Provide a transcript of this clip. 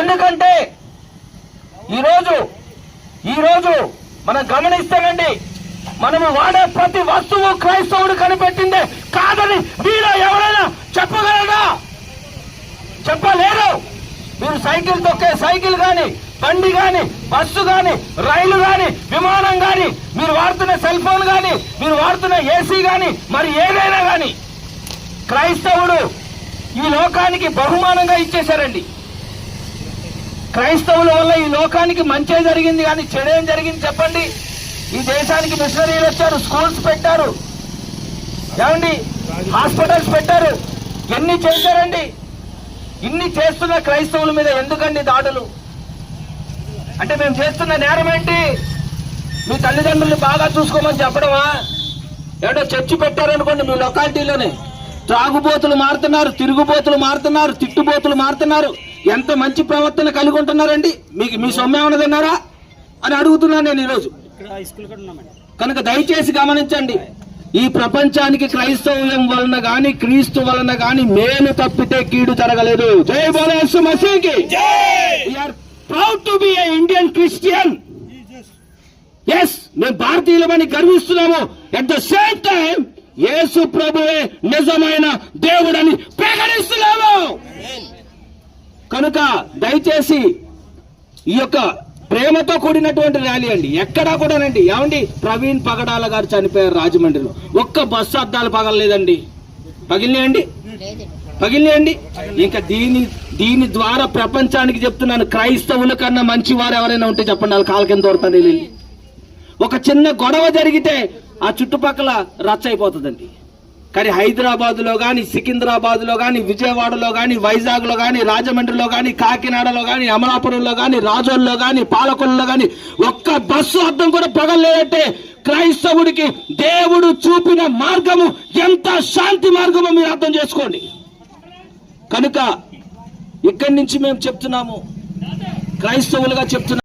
ఎందుకంటే ఈరోజు మనం గమనిస్తానండి, మనము వాడే ప్రతి వస్తువు క్రైస్తవుడు కనిపెట్టిందే కాదని మీలో ఎవరైనా చెప్పగలరా? చెప్పలేరు. మీరు సైకిల్ తొక్కే సైకిల్ గాని, బండి గాని, బస్సు గాని, రైలు గాని, విమానం గాని, మీరు వాడుతున్న సెల్ ఫోన్ గాని, మీరు వాడుతున్న ఏసీ గాని, మరి ఏదైనా గాని క్రైస్తవుడు ఈ లోకానికి బహుమానంగా ఇచ్చేశారండి. క్రైస్తవుల వల్ల ఈ లోకానికి మంచే జరిగింది కానీ చెడేం జరిగింది చెప్పండి? ఈ దేశానికి మిషనరీలు వచ్చారు, స్కూల్స్ పెట్టారు, ఏమండి హాస్పిటల్స్ పెట్టారు, ఎన్ని చేశారండి? ఇన్ని చేస్తున్న క్రైస్తవుల మీద ఎందుకండి దాడులు? అంటే మేము చేస్తున్న నేరం ఏంటి? మీ తల్లిదండ్రుల్ని బాగా చూసుకోమని చెప్పడమా? ఏడో చర్చి పెట్టారనుకోండి మీ లొకాలిటీలోనే, త్రాగుబోతులు మారుతున్నారు, తిరుగుబోతులు మారుతున్నారు, తిట్టుబోతులు మారుతున్నారు. ఎంత మంచి ప్రవర్తన కలిగి ఉంటున్నారండి? మీ సొమ్మ ఏమైనా తిన్నారా అని అడుగుతున్నాను నేను ఈరోజు. కనుక దయచేసి గమనించండి, ఈ ప్రపంచానికి క్రైస్తవ్యం వలన గాని క్రీస్తు వలన గాని మేలు తప్పితే కీడు జరగలేదు. జై బోలో యేసు మసీహ్కి. We are proud to be a Indian Christian. Yes, మేము భారతీయులమని గర్విస్తున్నాము. At the same time Yesu ప్రభువే నిజమైన దేవుడని ప్రకటిస్తున్నాము. కనుక దయచేసి ఈ యొక్క ప్రేమతో కూడినటువంటి ర్యాలీ అండి. ఎక్కడా కూడానండి, ఏమండి ప్రవీణ్ పగడాల గారు చనిపోయారు రాజమండ్రిలో, ఒక్క బస్సు అద్దాలు పగలలేదండి. పగిలినాయండి. ఇంకా దీని ద్వారా ప్రపంచానికి చెప్తున్నాను, క్రైస్తవుల కన్నా మంచి వారు ఎవరైనా ఉంటే చెప్పండి, వాళ్ళ కాళ్ళ కింద దొరుకుతాను. ఒక చిన్న గొడవ జరిగితే ఆ చుట్టుపక్కల రచ్చ అయిపోతుందండి. కానీ హైదరాబాద్లో కానీ, సికింద్రాబాద్లో కానీ, విజయవాడలో కానీ, వైజాగ్లో కానీ, రాజమండ్రిలో కానీ, కాకినాడలో కానీ, అమలాపురంలో కానీ, రాజోల్లో కానీ, పాలకొల్లో కానీ ఒక్క బస్సు అద్దం కూడా పగలలేదంటే క్రైస్తవుడికి దేవుడు చూపిన మార్గము ఎంత శాంతి మార్గమో మీరు అర్థం చేసుకోండి. కనుక ఇక్కడి నుంచి మేము చెప్తున్నాము, క్రైస్తవులుగా చెప్తున్నాము.